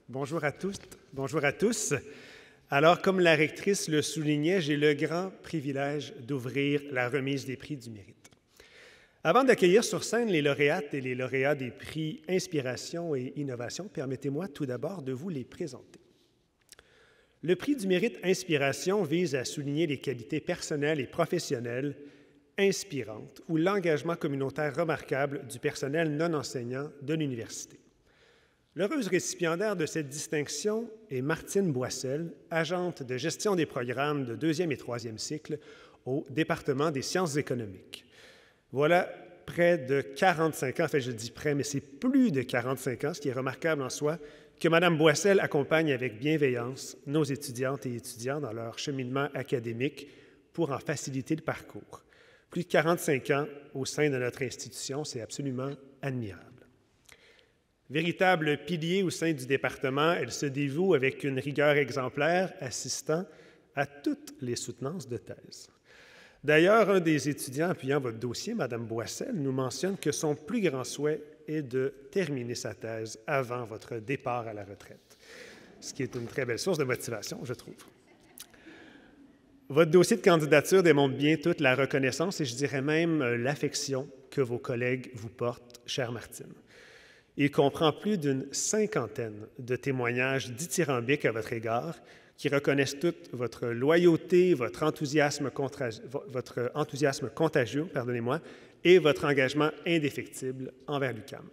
Bonjour à toutes, bonjour à tous. Alors, comme la rectrice le soulignait, j'ai le grand privilège d'ouvrir la remise des prix du mérite. Avant d'accueillir sur scène les lauréates et les lauréats des prix Inspiration et Innovation, permettez-moi tout d'abord de vous les présenter. Le prix du mérite Inspiration vise à souligner les qualités personnelles et professionnelles inspirantes ou l'engagement communautaire remarquable du personnel non enseignant de l'université. L'heureuse récipiendaire de cette distinction est Martine Boissel, agente de gestion des programmes de 2e et 3e cycle au département des sciences économiques. Voilà près de 45 ans, en fait je dis près, mais c'est plus de 45 ans, ce qui est remarquable en soi, que Mme Boissel accompagne avec bienveillance nos étudiantes et étudiants dans leur cheminement académique pour en faciliter le parcours. Plus de 45 ans au sein de notre institution, c'est absolument admirable. Véritable pilier au sein du département, elle se dévoue avec une rigueur exemplaire, assistant à toutes les soutenances de thèse. D'ailleurs, un des étudiants appuyant votre dossier, Mme Boissel, nous mentionne que son plus grand souhait est de terminer sa thèse avant votre départ à la retraite, ce qui est une très belle source de motivation, je trouve. Votre dossier de candidature démontre bien toute la reconnaissance et je dirais même l'affection que vos collègues vous portent, chère Martine. Il comprend plus d'une cinquantaine de témoignages dithyrambiques à votre égard qui reconnaissent toute votre loyauté, votre enthousiasme contagieux, et votre engagement indéfectible envers l'UQAM.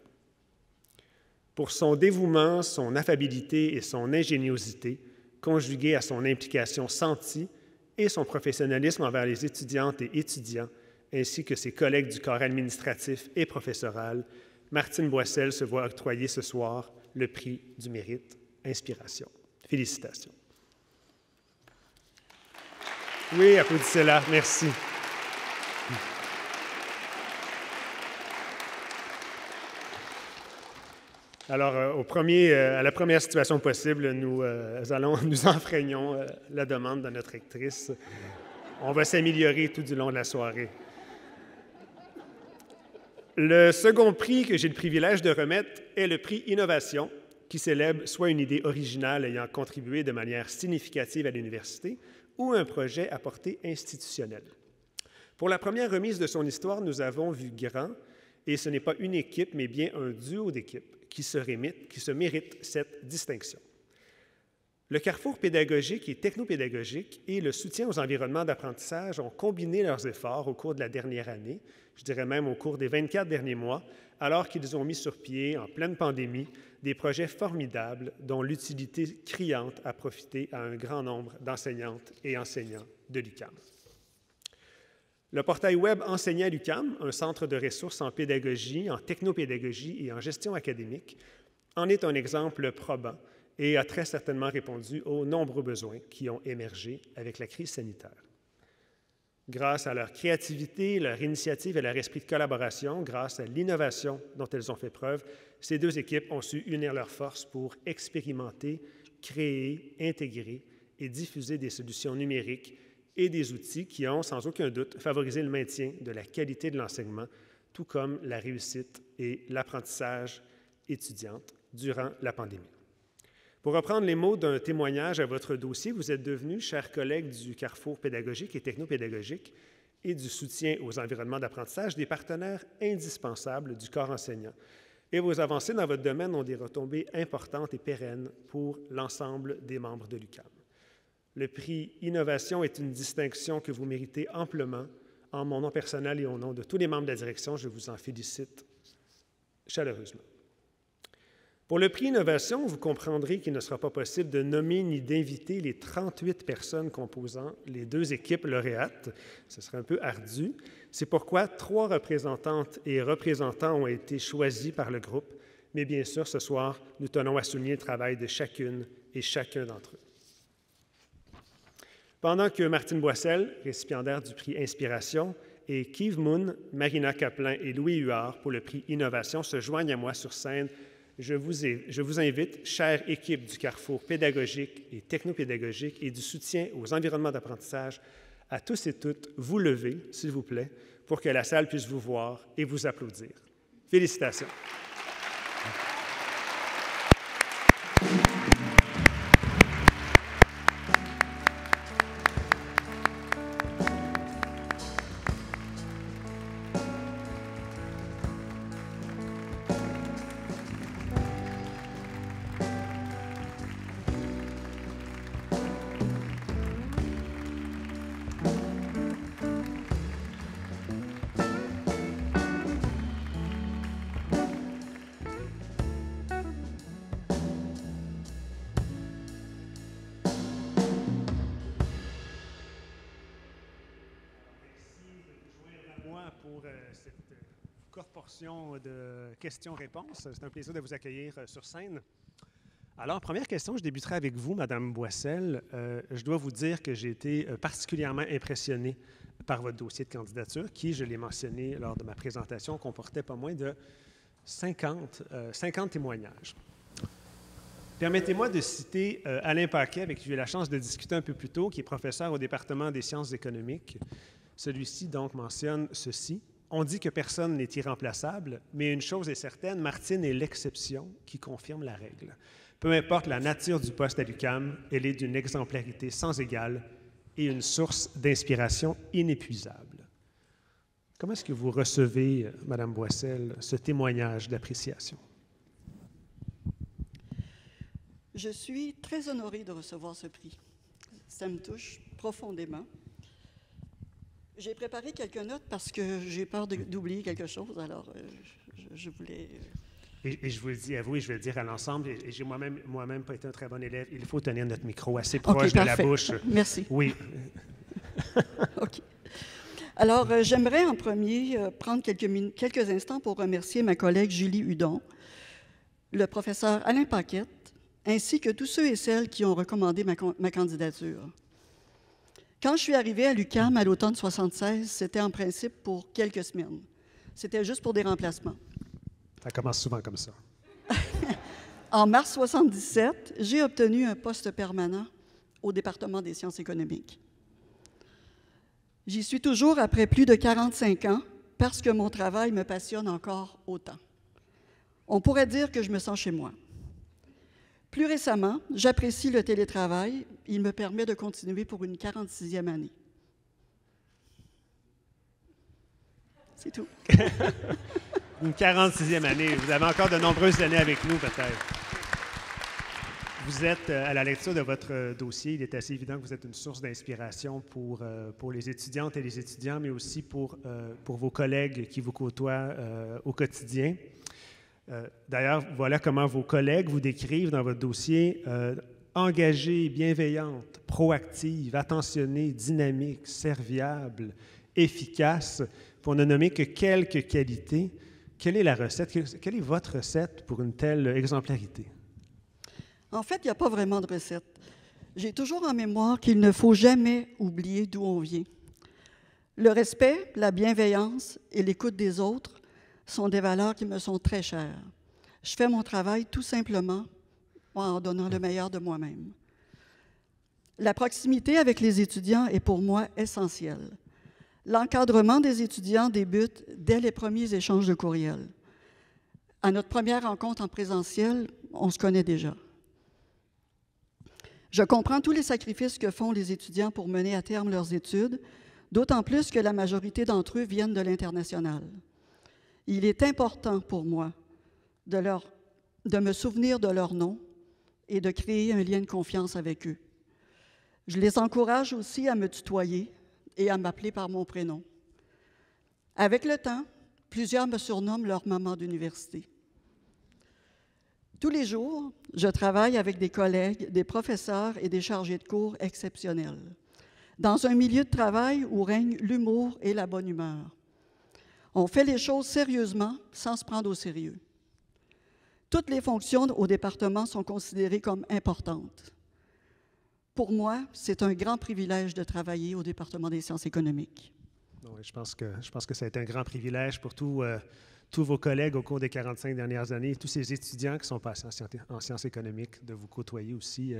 Pour son dévouement, son affabilité et son ingéniosité, conjugués à son implication sentie et son professionnalisme envers les étudiantes et étudiants, ainsi que ses collègues du corps administratif et professoral, Martine Boissel se voit octroyer ce soir le prix du mérite Inspiration. Félicitations. Oui, applaudissez-la. Merci. Alors, à la première situation possible, nous enfreignons la demande de notre rectrice. On va s'améliorer tout du long de la soirée. Le second prix que j'ai le privilège de remettre est le prix Innovation, qui célèbre soit une idée originale ayant contribué de manière significative à l'université ou un projet à portée institutionnelle. Pour la première remise de son histoire, nous avons vu grand, et ce n'est pas une équipe, mais bien un duo d'équipes qui se mérite cette distinction. Le carrefour pédagogique et technopédagogique et le soutien aux environnements d'apprentissage ont combiné leurs efforts au cours de la dernière année, je dirais même au cours des 24 derniers mois, alors qu'ils ont mis sur pied, en pleine pandémie, des projets formidables dont l'utilité criante a profité à un grand nombre d'enseignantes et enseignants de l'UQAM. Le portail web Enseignant à l'UQAM, un centre de ressources en pédagogie, en technopédagogie et en gestion académique, en est un exemple probant et a très certainement répondu aux nombreux besoins qui ont émergé avec la crise sanitaire. Grâce à leur créativité, leur initiative et leur esprit de collaboration, grâce à l'innovation dont elles ont fait preuve, ces deux équipes ont su unir leurs forces pour expérimenter, créer, intégrer et diffuser des solutions numériques et des outils qui ont, sans aucun doute, favorisé le maintien de la qualité de l'enseignement, tout comme la réussite et l'apprentissage étudiante durant la pandémie. Pour reprendre les mots d'un témoignage à votre dossier, vous êtes devenus, chers collègues du carrefour pédagogique et technopédagogique et du soutien aux environnements d'apprentissage, des partenaires indispensables du corps enseignant. Et vos avancées dans votre domaine ont des retombées importantes et pérennes pour l'ensemble des membres de l'UQAM. Le prix Innovation est une distinction que vous méritez amplement. En mon nom personnel et au nom de tous les membres de la direction, je vous en félicite chaleureusement. Pour le prix Innovation, vous comprendrez qu'il ne sera pas possible de nommer ni d'inviter les 38 personnes composant les deux équipes lauréates. Ce serait un peu ardu. C'est pourquoi 3 représentantes et représentants ont été choisis par le groupe. Mais bien sûr, ce soir, nous tenons à souligner le travail de chacune et chacun d'entre eux. Pendant que Martine Boissel, récipiendaire du prix Inspiration, et Keeve Moon, Marina Kaplan et Louis Huard pour le prix Innovation se joignent à moi sur scène, je vous invite, chère équipe du carrefour pédagogique et technopédagogique et du soutien aux environnements d'apprentissage, à tous et toutes vous lever, s'il vous plaît, pour que la salle puisse vous voir et vous applaudir. Félicitations. portion de questions-réponses. C'est un plaisir de vous accueillir sur scène. Alors, première question, je débuterai avec vous, Madame Boissel. Je dois vous dire que j'ai été particulièrement impressionné par votre dossier de candidature, qui, je l'ai mentionné lors de ma présentation, comportait pas moins de 50 témoignages. Permettez-moi de citer Alain Paquet, avec qui j'ai eu la chance de discuter un peu plus tôt, qui est professeur au département des sciences économiques. Celui-ci, donc, mentionne ceci. « On dit que personne n'est irremplaçable, mais une chose est certaine, Martine est l'exception qui confirme la règle. Peu importe la nature du poste à l'UQAM, elle est d'une exemplarité sans égale et une source d'inspiration inépuisable. » Comment est-ce que vous recevez, Madame Boissel, ce témoignage d'appréciation? Je suis très honorée de recevoir ce prix. Ça me touche profondément. J'ai préparé quelques notes parce que j'ai peur d'oublier quelque chose, alors je voulais... Et je vous le dis à vous et je vais le dire à l'ensemble, et j'ai moi-même pas été un très bon élève, il faut tenir notre micro assez proche de la bouche. Merci. Oui. OK. Alors, j'aimerais en premier prendre quelques instants pour remercier ma collègue Julie Hudon, le professeur Alain Paquette, ainsi que tous ceux et celles qui ont recommandé ma candidature. Quand je suis arrivée à l'UQAM à l'automne 1976, c'était en principe pour quelques semaines. C'était juste pour des remplacements. Ça commence souvent comme ça. En mars 1977, j'ai obtenu un poste permanent au département des sciences économiques. J'y suis toujours après plus de 45 ans parce que mon travail me passionne encore autant. On pourrait dire que je me sens chez moi. Plus récemment, j'apprécie le télétravail. Il me permet de continuer pour une 46e année. C'est tout. Une 46e année. Vous avez encore de nombreuses années avec nous, peut-être. Vous êtes, à la lecture de votre dossier, il est assez évident que vous êtes une source d'inspiration pour les étudiantes et les étudiants, mais aussi pour vos collègues qui vous côtoient au quotidien. D'ailleurs, voilà comment vos collègues vous décrivent dans votre dossier engagée, bienveillante, proactive, attentionnée, dynamique, serviable, efficace, pour ne nommer que quelques qualités. Quelle est la recette? Quelle est votre recette pour une telle exemplarité? En fait, il n'y a pas vraiment de recette. J'ai toujours en mémoire qu'il ne faut jamais oublier d'où on vient. Le respect, la bienveillance et l'écoute des autres sont des valeurs qui me sont très chères. Je fais mon travail tout simplement en donnant le meilleur de moi-même. La proximité avec les étudiants est pour moi essentielle. L'encadrement des étudiants débute dès les premiers échanges de courriels. À notre première rencontre en présentiel, on se connaît déjà. Je comprends tous les sacrifices que font les étudiants pour mener à terme leurs études, d'autant plus que la majorité d'entre eux viennent de l'international. Il est important pour moi de me souvenir de leur nom et de créer un lien de confiance avec eux. Je les encourage aussi à me tutoyer et à m'appeler par mon prénom. Avec le temps, plusieurs me surnomment leur maman d'université. Tous les jours, je travaille avec des collègues, des professeurs et des chargés de cours exceptionnels, dans un milieu de travail où règne l'humour et la bonne humeur. On fait les choses sérieusement, sans se prendre au sérieux. Toutes les fonctions au département sont considérées comme importantes. Pour moi, c'est un grand privilège de travailler au département des sciences économiques. Oui, je pense que ça a été un grand privilège pour tous vos collègues au cours des 45 dernières années, tous ces étudiants qui sont passés en sciences économiques, de vous côtoyer aussi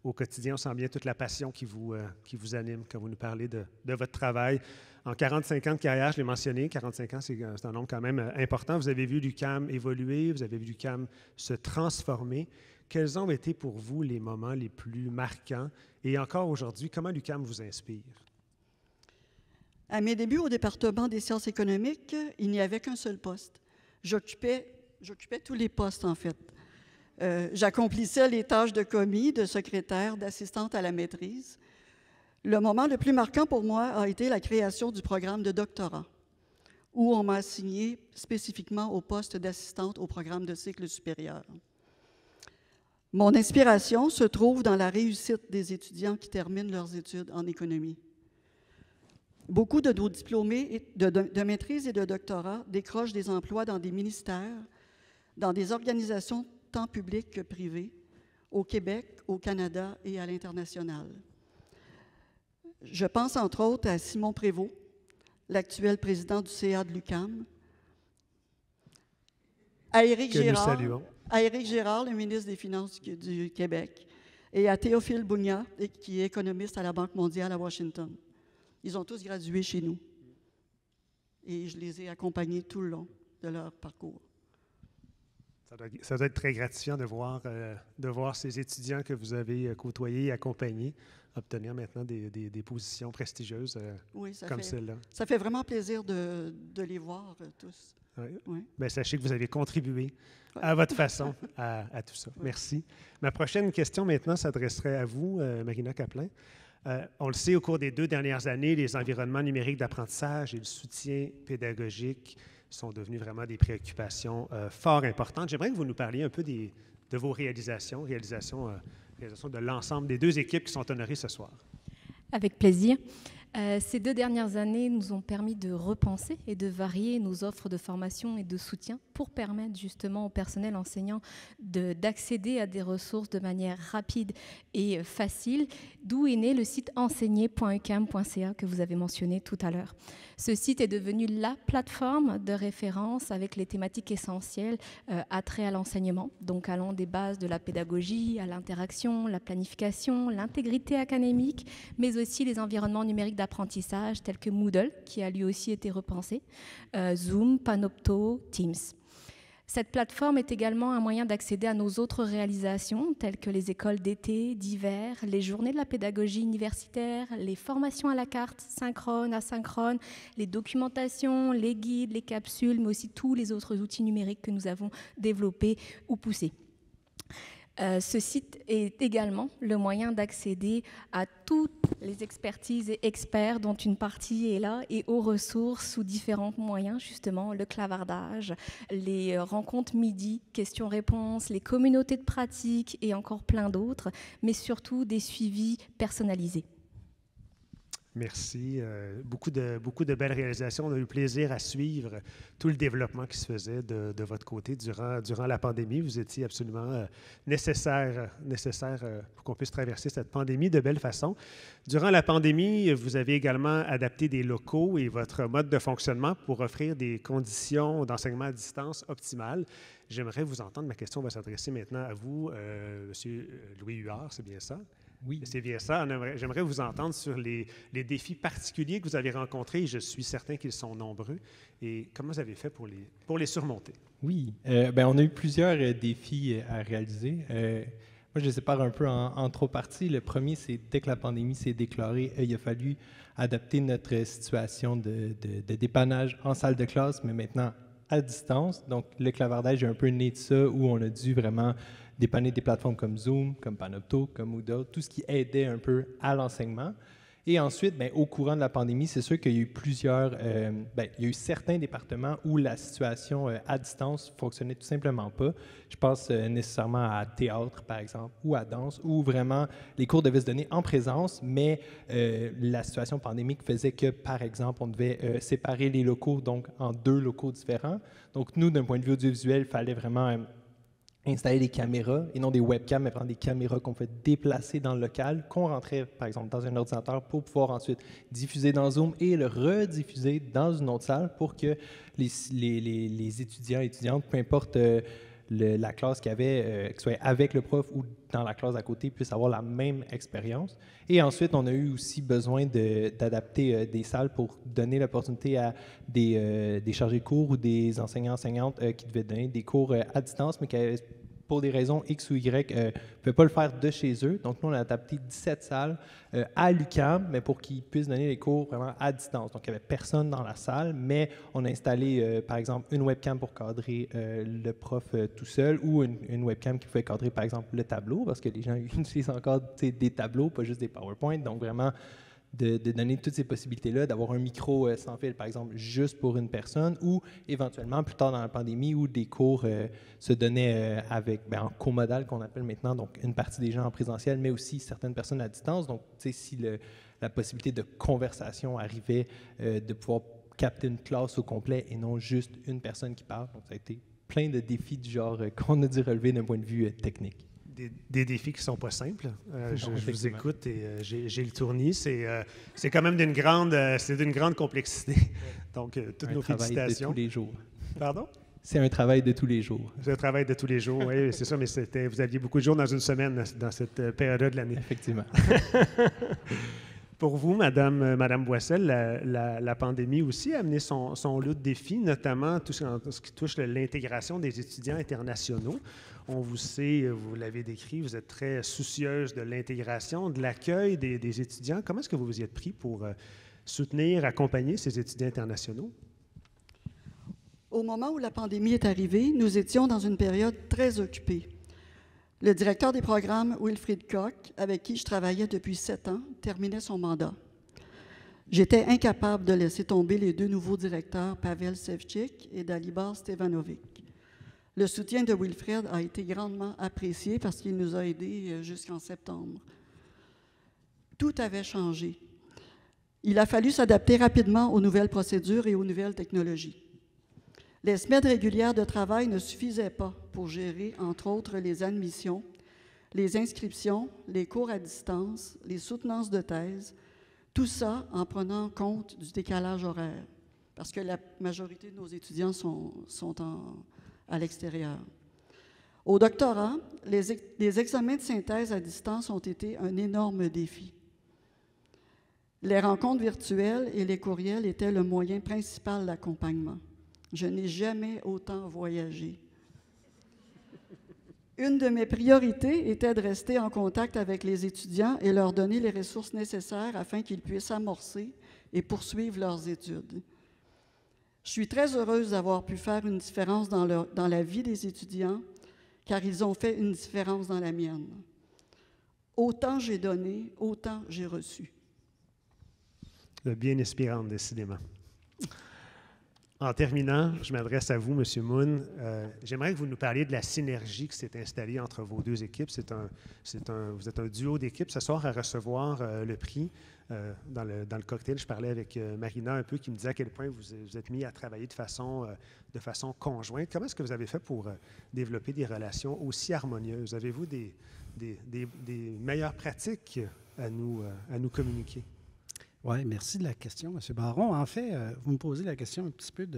au quotidien. On sent bien toute la passion qui vous anime quand vous nous parlez de votre travail. En 45 ans de carrière, je l'ai mentionné, 45 ans, c'est un nombre quand même important. Vous avez vu l'UQAM évoluer, vous avez vu l'UQAM se transformer. Quels ont été pour vous les moments les plus marquants? Et encore aujourd'hui, comment l'UQAM vous inspire? À mes débuts au département des sciences économiques, il n'y avait qu'un seul poste. J'occupais tous les postes, en fait. J'accomplissais les tâches de commis, de secrétaire, d'assistante à la maîtrise. Le moment le plus marquant pour moi a été la création du programme de doctorat, où on m'a assigné spécifiquement au poste d'assistante au programme de cycle supérieur. Mon inspiration se trouve dans la réussite des étudiants qui terminent leurs études en économie. Beaucoup de nos diplômés de maîtrise et de doctorat décrochent des emplois dans des ministères, dans des organisations tant publiques que privées, au Québec, au Canada et à l'international. Je pense entre autres à Simon Prévost, l'actuel président du CA de l'UQAM, à Éric Girard, le ministre des Finances du Québec, et à Théophile Bougna, qui est économiste à la Banque mondiale à Washington. Ils ont tous gradué chez nous. Et je les ai accompagnés tout le long de leur parcours. Ça doit être très gratifiant de voir ces étudiants que vous avez côtoyés et accompagnés obtenir maintenant des positions prestigieuses comme celle-là. Ça fait vraiment plaisir de les voir tous. Oui. Oui. Bien, sachez que vous avez contribué à votre façon à tout ça. Oui. Merci. Ma prochaine question maintenant s'adresserait à vous, Marina Kaplan. On le sait, au cours des 2 dernières années, les environnements numériques d'apprentissage et le soutien pédagogique sont devenus vraiment des préoccupations fort importantes. J'aimerais que vous nous parliez un peu de vos réalisations de l'ensemble des 2 équipes qui sont honorées ce soir. Avec plaisir. Ces 2 dernières années nous ont permis de repenser et de varier nos offres de formation et de soutien pour permettre justement au personnel enseignant d'accéder à des ressources de manière rapide et facile, d'où est né le site enseigner.uqam.ca que vous avez mentionné tout à l'heure. Ce site est devenu la plateforme de référence avec les thématiques essentielles attrait à l'enseignement, donc allant des bases de la pédagogie à l'interaction, la planification, l'intégrité académique, mais aussi les environnements numériques d'apprentissage tels que Moodle, qui a lui aussi été repensé, Zoom, Panopto, Teams. Cette plateforme est également un moyen d'accéder à nos autres réalisations, telles que les écoles d'été, d'hiver, les journées de la pédagogie universitaire, les formations à la carte, synchrones, asynchrones, les documentations, les guides, les capsules, mais aussi tous les autres outils numériques que nous avons développés ou poussés. Ce site est également le moyen d'accéder à toutes les expertises et experts dont une partie est là et aux ressources sous différents moyens, justement le clavardage, les rencontres midi, questions-réponses, les communautés de pratique et encore plein d'autres, mais surtout des suivis personnalisés. Merci. Beaucoup de belles réalisations. On a eu le plaisir à suivre tout le développement qui se faisait de votre côté durant la pandémie. Vous étiez absolument nécessaire pour qu'on puisse traverser cette pandémie de belle façon. Durant la pandémie, vous avez également adapté des locaux et votre mode de fonctionnement pour offrir des conditions d'enseignement à distance optimales. J'aimerais vous entendre. Ma question va s'adresser maintenant à vous, M. Louis Huard, c'est bien ça? Oui. C'est bien ça. J'aimerais vous entendre sur les défis particuliers que vous avez rencontrés. Je suis certain qu'ils sont nombreux. Et comment vous avez fait pour les surmonter? Oui. On a eu plusieurs défis à réaliser. Moi, je les sépare un peu en 3 parties. Le premier, c'est dès que la pandémie s'est déclarée, il a fallu adapter notre situation de dépannage en salle de classe, mais maintenant à distance. Donc, le clavardage est un peu né de ça, où on a dû vraiment dépanner des plateformes comme Zoom, comme Panopto, comme Moodle, tout ce qui aidait un peu à l'enseignement. Et ensuite, au courant de la pandémie, c'est sûr qu'il y a eu il y a eu certains départements où la situation à distance ne fonctionnait tout simplement pas. Je pense nécessairement à théâtre, par exemple, ou à danse, où vraiment les cours devaient se donner en présence, mais la situation pandémique faisait que, par exemple, on devait séparer les locaux donc en 2 locaux différents. Donc, nous, d'un point de vue audiovisuel, il fallait vraiment installer des caméras, et non des webcams, mais vraiment des caméras qu'on fait déplacer dans le local, qu'on rentrait, par exemple, dans un ordinateur pour pouvoir ensuite diffuser dans Zoom et le rediffuser dans une autre salle pour que les étudiants et étudiantes, peu importe la classe qu'il y avait, que ce soit avec le prof ou dans la classe à côté, puissent avoir la même expérience. Et ensuite, on a eu aussi besoin d'adapter des salles pour donner l'opportunité à des chargés de cours ou des enseignants-enseignantes qui devaient donner des cours à distance, mais qui avaient, pour des raisons X ou Y, ne pouvaient pas le faire de chez eux. Donc, nous, on a adapté 17 salles à l'UQAM, mais pour qu'ils puissent donner les cours vraiment à distance. Donc, il n'y avait personne dans la salle, mais on a installé, par exemple, une webcam pour cadrer le prof tout seul ou une webcam qui pouvait cadrer, par exemple, le tableau, parce que les gens utilisent encore des tableaux, pas juste des PowerPoint. Donc, vraiment, de donner toutes ces possibilités-là, d'avoir un micro sans fil, par exemple, juste pour une personne, ou éventuellement, plus tard dans la pandémie, où des cours se donnaient en comodal, qu'on appelle maintenant, donc une partie des gens en présentiel, mais aussi certaines personnes à distance. Donc, si la possibilité de conversation arrivait, de pouvoir capter une classe au complet et non juste une personne qui parle. Donc, ça a été plein de défis du genre qu'on a dû relever d'un point de vue technique. Des défis qui ne sont pas simples. Je vous écoute et j'ai le tournis. C'est quand même d'une grande complexité. Donc, toutes nos félicitations. De tous les jours. Pardon? C'est un travail de tous les jours. C'est un travail de tous les jours, oui, c'est ça, mais vous aviez beaucoup de jours dans une semaine dans cette période de l'année. Effectivement. Pour vous, Madame Boissel, la pandémie aussi a amené son lot de défis, notamment tout ce qui touche l'intégration des étudiants internationaux. On vous sait, vous l'avez décrit, vous êtes très soucieuse de l'intégration, de l'accueil des étudiants. Comment est-ce que vous vous y êtes pris pour soutenir, accompagner ces étudiants internationaux? Au moment où la pandémie est arrivée, nous étions dans une période très occupée. Le directeur des programmes, Wilfried Koch, avec qui je travaillais depuis 7 ans, terminait son mandat. J'étais incapable de laisser tomber les 2 nouveaux directeurs, Pavel Sevcik et Dalibor Stevanovic. Le soutien de Wilfried a été grandement apprécié parce qu'il nous a aidés jusqu'en septembre. Tout avait changé. Il a fallu s'adapter rapidement aux nouvelles procédures et aux nouvelles technologies. Les semaines régulières de travail ne suffisaient pas pour gérer, entre autres, les admissions, les inscriptions, les cours à distance, les soutenances de thèse, tout ça en prenant compte du décalage horaire, parce que la majorité de nos étudiants sont à l'extérieur. Au doctorat, les examens de synthèse à distance ont été un énorme défi. Les rencontres virtuelles et les courriels étaient le moyen principal d'accompagnement. Je n'ai jamais autant voyagé. Une de mes priorités était de rester en contact avec les étudiants et leur donner les ressources nécessaires afin qu'ils puissent amorcer et poursuivre leurs études. Je suis très heureuse d'avoir pu faire une différence dans la vie des étudiants, car ils ont fait une différence dans la mienne. Autant j'ai donné, autant j'ai reçu. Bien inspirante, décidément. En terminant, je m'adresse à vous, M. Moon. J'aimerais que vous nous parliez de la synergie qui s'est installée entre vos 2 équipes. Vous êtes un duo d'équipes ce soir à recevoir le prix. Dans le cocktail, je parlais avec Marina un peu, qui me disait à quel point vous êtes mis à travailler de façon conjointe. Comment est-ce que vous avez fait pour développer des relations aussi harmonieuses? Avez-vous des meilleures pratiques à nous communiquer? Oui, merci de la question, M. Baron. En fait, vous me posez la question un petit peu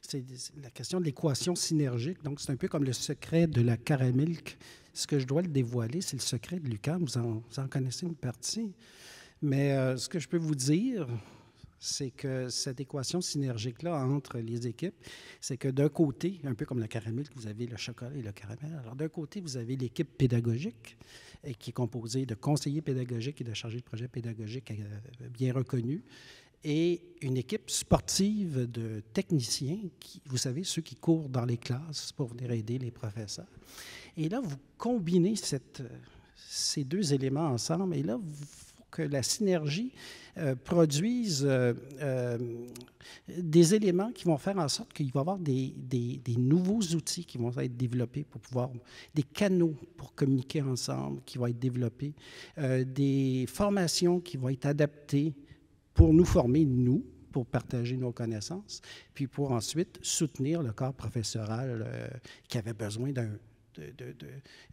c'est la question de l'équation synergique. Donc, c'est un peu comme le secret de la caramilk. Ce que je dois le dévoiler, c'est le secret de l'UQAM. Vous en connaissez une partie. Mais ce que je peux vous dire, c'est que cette équation synergique-là entre les équipes, c'est que d'un côté, un peu comme le caramilk, vous avez le chocolat et le caramel. Alors, d'un côté, vous avez l'équipe pédagogique, qui est composée de conseillers pédagogiques et de chargés de projet pédagogiques bien reconnus, et une équipe sportive de techniciens, vous savez, ceux qui courent dans les classes pour venir aider les professeurs. Et là, vous combinez ces 2 éléments ensemble, et là, que la synergie produise des éléments qui vont faire en sorte qu'il va y avoir des nouveaux outils qui vont être développés pour pouvoir, des canaux pour communiquer ensemble qui vont être développés, des formations qui vont être adaptées pour nous former, nous, pour partager nos connaissances, puis pour ensuite soutenir le corps professoral qui avait besoin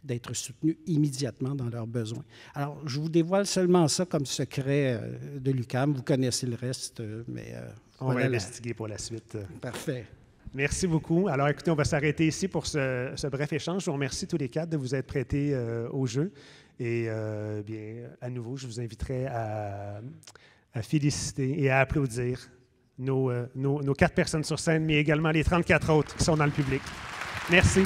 d'être soutenu immédiatement dans leurs besoins. Alors, je vous dévoile seulement ça comme secret de l'UQAM. Vous connaissez le reste, mais... on va investiguer pour la suite. Parfait. Merci beaucoup. Alors, écoutez, on va s'arrêter ici pour ce bref échange. Je vous remercie tous les 4 de vous être prêtés au jeu. Et bien, à nouveau, je vous inviterai à féliciter et à applaudir nos 4 personnes sur scène, mais également les 34 autres qui sont dans le public. Merci.